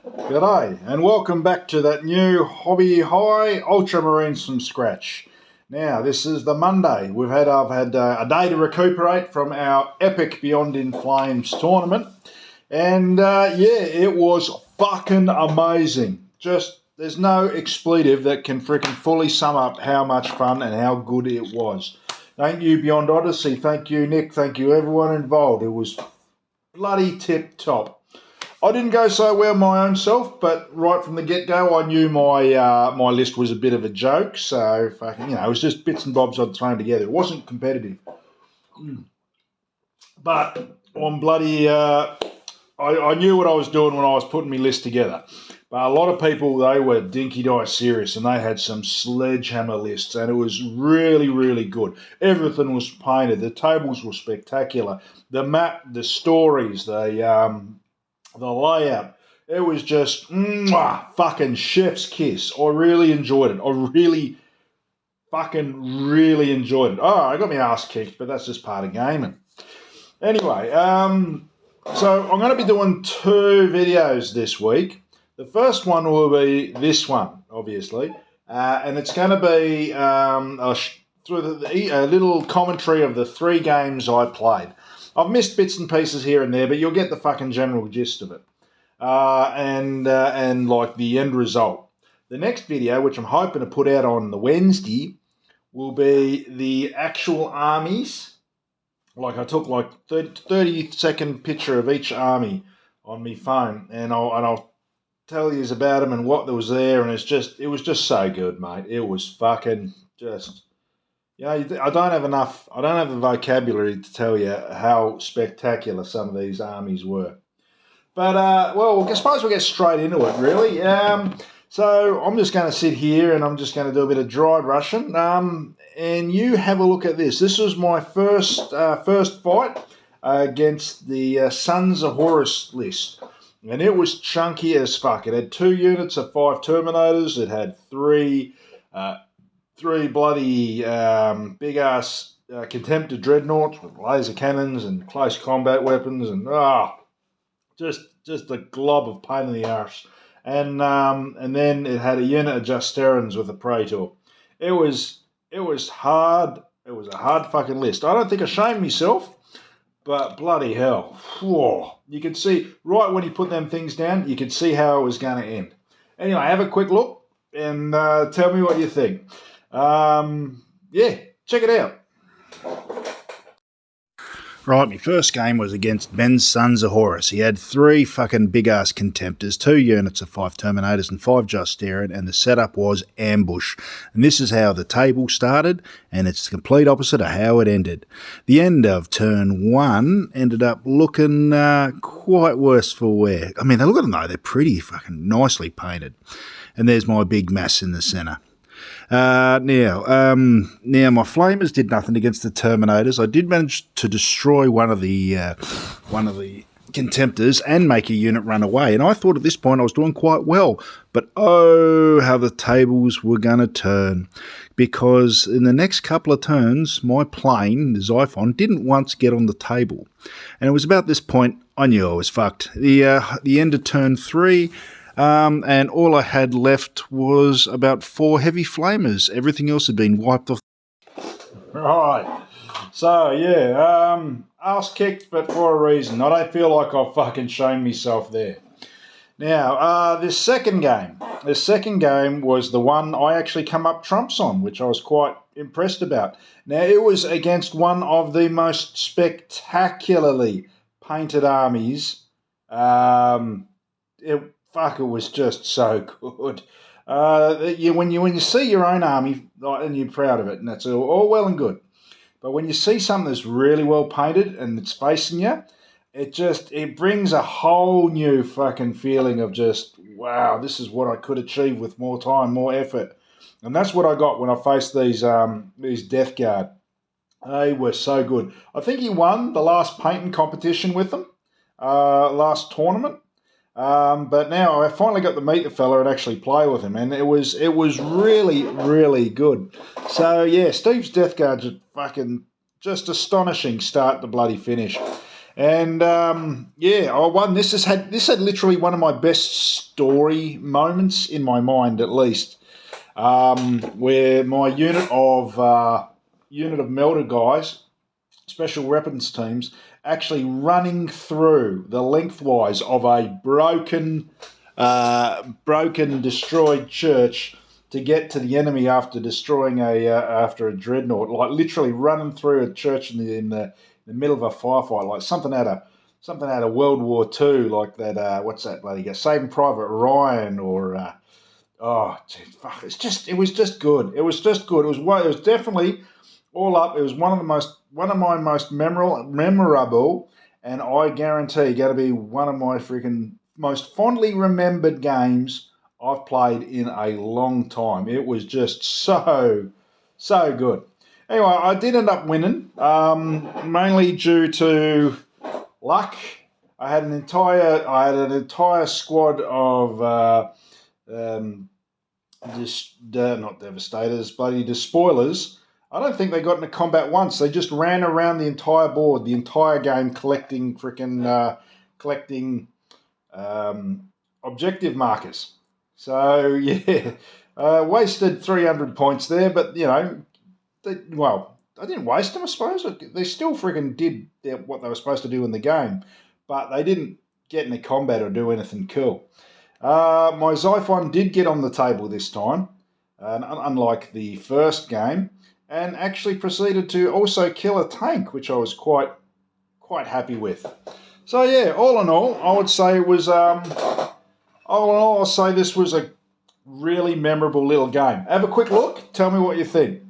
G'day, and welcome back to that new hobby high Ultramarines from scratch. Now, this is the Monday. I've had a day to recuperate from our epic Beyond in Flames tournament, and it was fucking amazing. Just there's no expletive that can freaking fully sum up how much fun and how good it was. Thank you, Beyond Odessey. Thank you, Nick. Thank you, everyone involved. It was bloody tip top. I didn't go so well my own self, but right from the get-go, I knew my list was a bit of a joke. So, it was just bits and bobs I'd thrown together. It wasn't competitive. But I'm bloody... I knew what I was doing when I was putting my list together. But a lot of people, they were dinky-die serious, and they had some sledgehammer lists, and it was really, really good. Everything was painted. The tables were spectacular. The map, the stories, the layout, it was just fucking chef's kiss. I really enjoyed it. I really enjoyed it. Oh, I got my ass kicked, but that's just part of gaming. Anyway, so I'm going to be doing two videos this week. The first one will be this one, obviously, and it's going to be through a little commentary of the 3 games I played. I've missed bits and pieces here and there, but you'll get the fucking general gist of it. And like the end result. The next video, which I'm hoping to put out on the Wednesday, will be the actual armies. Like I took like 30-second picture of each army on my phone, and I'll tell you about them and what there was there, and it was just so good, mate. It was fucking just... I don't have the vocabulary to tell you how spectacular some of these armies were. But, I suppose we'll get straight into it, really. So I'm just going to sit here and I'm just going to do a bit of dry brushing. And you have a look at this. This was my first fight against the Sons of Horus list. And it was chunky as fuck. It had 2 units of 5 Terminators. It had 3 bloody big-ass Contemptor Dreadnoughts with laser cannons and close combat weapons. And, just a glob of pain in the arse. And then it had a unit of Justerans with a Praetor. It was hard. It was a hard fucking list. I don't think I shamed myself, but bloody hell. Whoa. You could see, right when he put them things down, you could see how it was going to end. Anyway, have a quick look and tell me what you think. Check it out. Right, my first game was against Ben's Sons of Horus. He had 3 fucking big-ass Contemptors, 2 units of 5 Terminators and 5 Justeran, and the setup was ambush. And this is how the table started, and it's the complete opposite of how it ended. The end of turn 1 ended up looking quite worse for wear. I mean, look at them though, they're pretty fucking nicely painted. And there's my big mass in the centre. Now my Flamers did nothing against the Terminators. I did manage to destroy one of the Contemptors and make a unit run away. And I thought at this point I was doing quite well. But oh, how the tables were going to turn. Because in the next couple of turns, my plane, the Xiphon, didn't once get on the table. And it was about this point I knew I was fucked. The end of turn 3... and all I had left was about 4 heavy flamers. Everything else had been wiped off. Right. So, ass kicked, but for a reason. I don't feel like I've fucking shown myself there. Now, the second game was the one I actually come up trumps on, which I was quite impressed about. Now, it was against one of the most spectacularly painted armies. It was just so good. When you see your own army and you're proud of it, and that's all well and good. But when you see something that's really well painted and it's facing you, it brings a whole new fucking feeling of just, wow, this is what I could achieve with more time, more effort. And that's what I got when I faced these Death Guard. They were so good. I think he won the last painting competition with them, last tournament. But now I finally got to meet the fella and actually play with him, and it was really, really good. So yeah, Steve's Death Guard's fucking just astonishing start to bloody finish. And yeah, I won. This had literally one of my best story moments in my mind, at least, where my unit of melter guys, special weapons teams, actually running through the lengthwise of a broken, destroyed church to get to the enemy after destroying after a dreadnought, like literally running through a church in the middle of a firefight, like something out of World War Two, like that. What's that bloody guy? Saving Private Ryan, or oh, gee, fuck! It was just good. It was just good. It was definitely all up. It was one of my most memorable, and I guarantee going to be one of my freaking most fondly remembered games I've played in a long time. It was just so good. Anyway, I did end up winning, mainly due to luck. I had an entire squad of not devastators, bloody despoilers. I don't think they got into combat once. They just ran around the entire board, the entire game, collecting objective markers. So yeah, wasted 300 points there, but you know, I didn't waste them. I suppose they still freaking did what they were supposed to do in the game, but they didn't get into combat or do anything cool. My Xiphon did get on the table this time, unlike the first game, and actually proceeded to also kill a tank, which I was quite happy with. So yeah, all in all, I would say it was all in all, I'll say this was a really memorable little game. Have a quick look. Tell me what you think.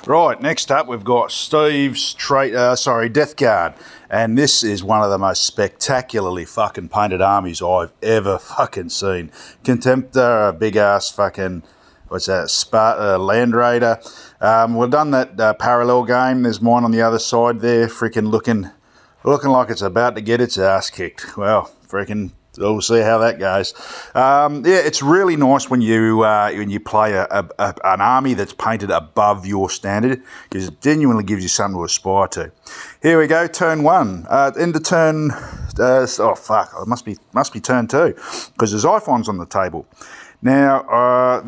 Right, next up we've got Steve's Death Guard, and this is one of the most spectacularly fucking painted armies I've ever fucking seen. Contemptor, a big ass fucking Land Raider. We've done that parallel game. There's mine on the other side there, freaking looking like it's about to get its ass kicked. Well, freaking. We'll see how that goes. Yeah, it's really nice when you play an army that's painted above your standard, because it genuinely gives you something to aspire to. Here we go, turn one. Into turn. It must be turn two, because there's Xiphons on the table. Now,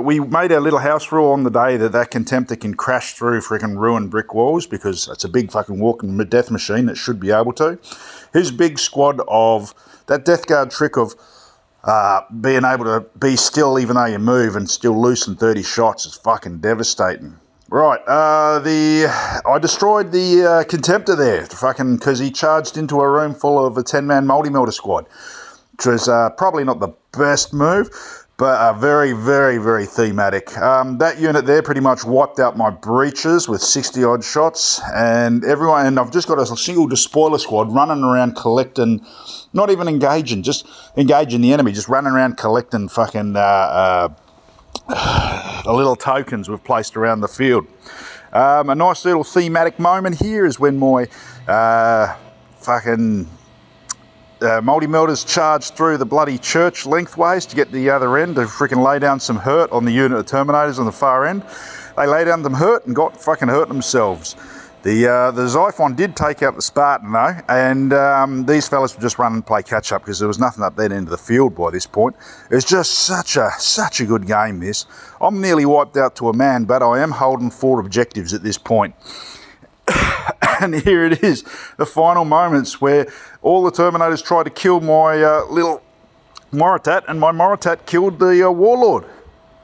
we made our little house rule on the day that Contemptor can crash through freaking ruined brick walls, because it's a big fucking walking death machine that should be able to. His big squad of that Death Guard trick of being able to be still even though you move and still loosen 30 shots is fucking devastating. Right, I destroyed the Contemptor there, because he charged into a room full of a 10-man multi-melter squad, which was probably not the best move, but very, very, very thematic. That unit there pretty much wiped out my breaches with 60-odd shots, and I've just got a single despoiler squad running around collecting, not even engaging, just engaging the enemy, just running around collecting fucking the little tokens we've placed around the field. A nice little thematic moment here is when my multi-melters charge through the bloody church lengthways to get to the other end to freaking lay down some hurt on the unit of Terminators on the far end. They lay down them hurt and got fucking hurt themselves. The Xiphon did take out the Spartan though, and these fellas would just run and play catch up, because there was nothing up that end of the field by this point. It was just such a good game, this. I'm nearly wiped out to a man, but I am holding 4 objectives at this point. And here it is, the final moments where all the Terminators tried to kill my little Moritat, and my Moritat killed the Warlord.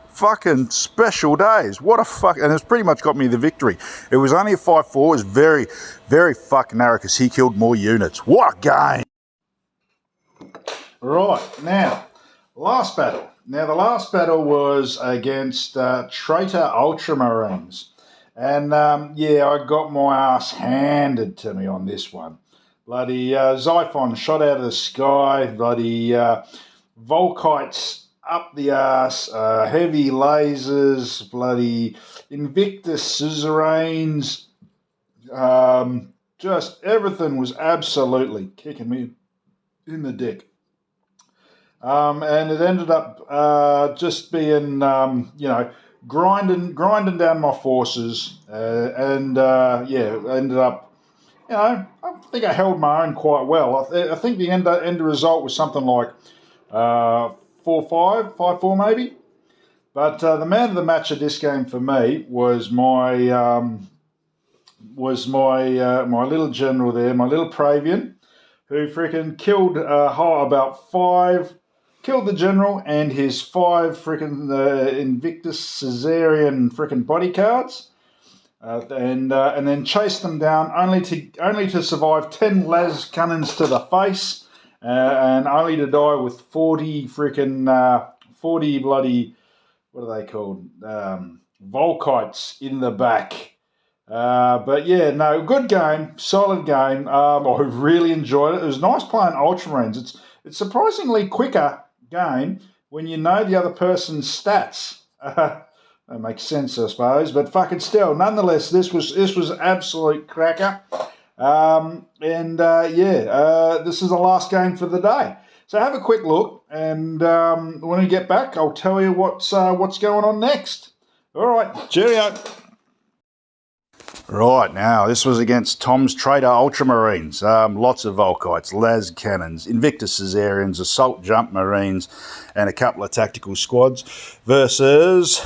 Fucking special days. What a fuck. And it's pretty much got me the victory. It was only a 5-4. It was very, very fucking narrow, because he killed more units. What a game. Right, now, last battle. Now, the last battle was against traitor Ultramarines. And, yeah, I got my ass handed to me on this one. Bloody Xiphon shot out of the sky. Bloody Volkites up the ass. Heavy lasers. Bloody Invictus Suzerains. Just everything was absolutely kicking me in the dick. And it ended up just being, grinding down my forces, yeah, ended up I think I held my own quite well. I think the end result was something like 4-5, 5-4 maybe. But the man of the match of this game for me was my little general there, my little Pravian, who freaking killed about 5, killed the general and his 5 freaking Invictus Caesarian freaking bodyguards, and then chased them down only to survive 10 las cannons to the face, and only to die with 40 freaking 40 bloody, what are they called, Volkites in the back. But yeah, no, good game, solid game. I really enjoyed it. It was nice playing Ultramarines. It's surprisingly quicker game when you know the other person's stats. That makes sense, I suppose. But fucking still, nonetheless, this was absolute cracker. This is the last game for the day. So have a quick look, and when we get back, I'll tell you what's going on next. All right, cheerio. Right, now, this was against Tom's Trader Ultramarines. Lots of Volkites, las cannons, Invictus Caesarians, assault jump Marines, and a couple of tactical squads versus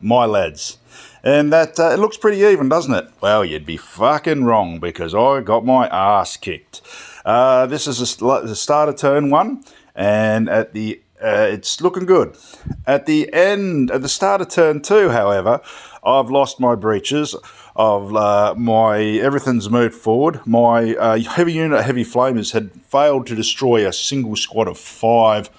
my lads. And that it looks pretty even, doesn't it? Well, you'd be fucking wrong, because I got my ass kicked. This is the start of turn 1, and at the it's looking good. At the start of turn 2, however, I've lost my breaches. Everything's moved forward. My heavy unit of heavy flamers had failed to destroy a single squad of 5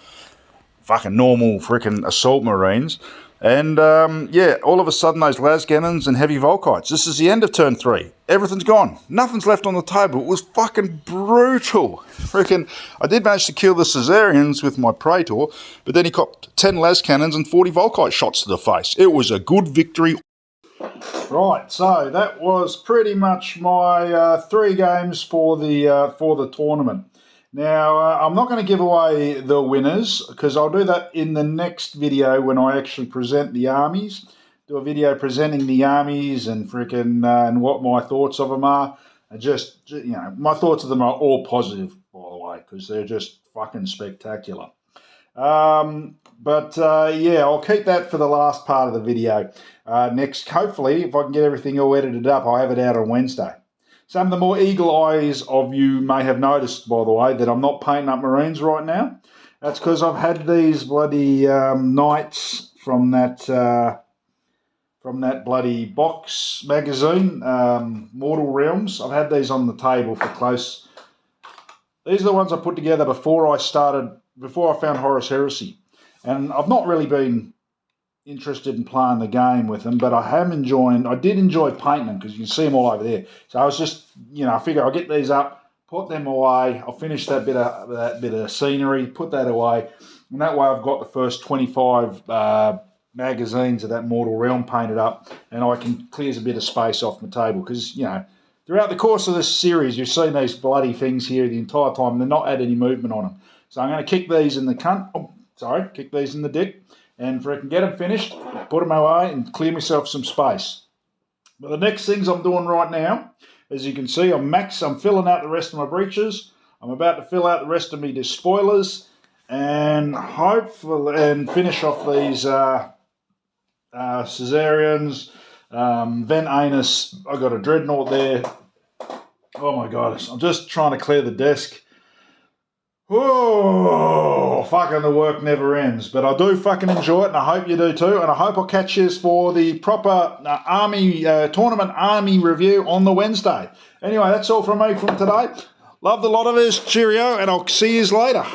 fucking normal freaking assault marines. And all of a sudden those las cannons and heavy Volkites. This is the end of turn 3. Everything's gone. Nothing's left on the table. It was fucking brutal. Freaking, I did manage to kill the Caesarians with my Praetor, but then he copped 10 las cannons and 40 Volkite shots to the face. It was a good victory. Right, so that was pretty much my 3 games for the tournament. Now, I'm not going to give away the winners, because I'll do that in the next video when I actually present the armies. Do a video presenting the armies and freaking and what my thoughts of them are. And just, my thoughts of them are all positive, by the way, because they're just fucking spectacular. I'll keep that for the last part of the video. Next, hopefully, if I can get everything all edited up, I'll have it out on Wednesday. Some of the more eagle eyes of you may have noticed, by the way, that I'm not painting up Marines right now. That's because I've had these bloody knights from that bloody box magazine, Mortal Realms. I've had these on the table for close. These are the ones I put together before I found Horus Heresy. And I've not really been interested in playing the game with them, but I did enjoy painting them, because you can see them all over there. So I was just, I figure I'll get these up, put them away, I'll finish that bit of scenery, put that away, and that way I've got the first 25 magazines of that Mortal Realm painted up, and I can clear a bit of space off my table, because, throughout the course of this series, you've seen these bloody things here the entire time, they're not had any movement on them. So I'm going to kick these in the dick, and if I can get them finished, put them away and clear myself some space. But the next things I'm doing right now, as you can see, I'm filling out the rest of my breaches. I'm about to fill out the rest of my despoilers, and finish off these Caesarians. Ven Anus, I got a dreadnought there. Oh my god, I'm just trying to clear the desk. Oh, fucking the work never ends. But I do fucking enjoy it, and I hope you do too. And I hope I'll catch you for the proper tournament army review on the Wednesday. Anyway, that's all from me from today. Love the lot of us. Cheerio, and I'll see you later.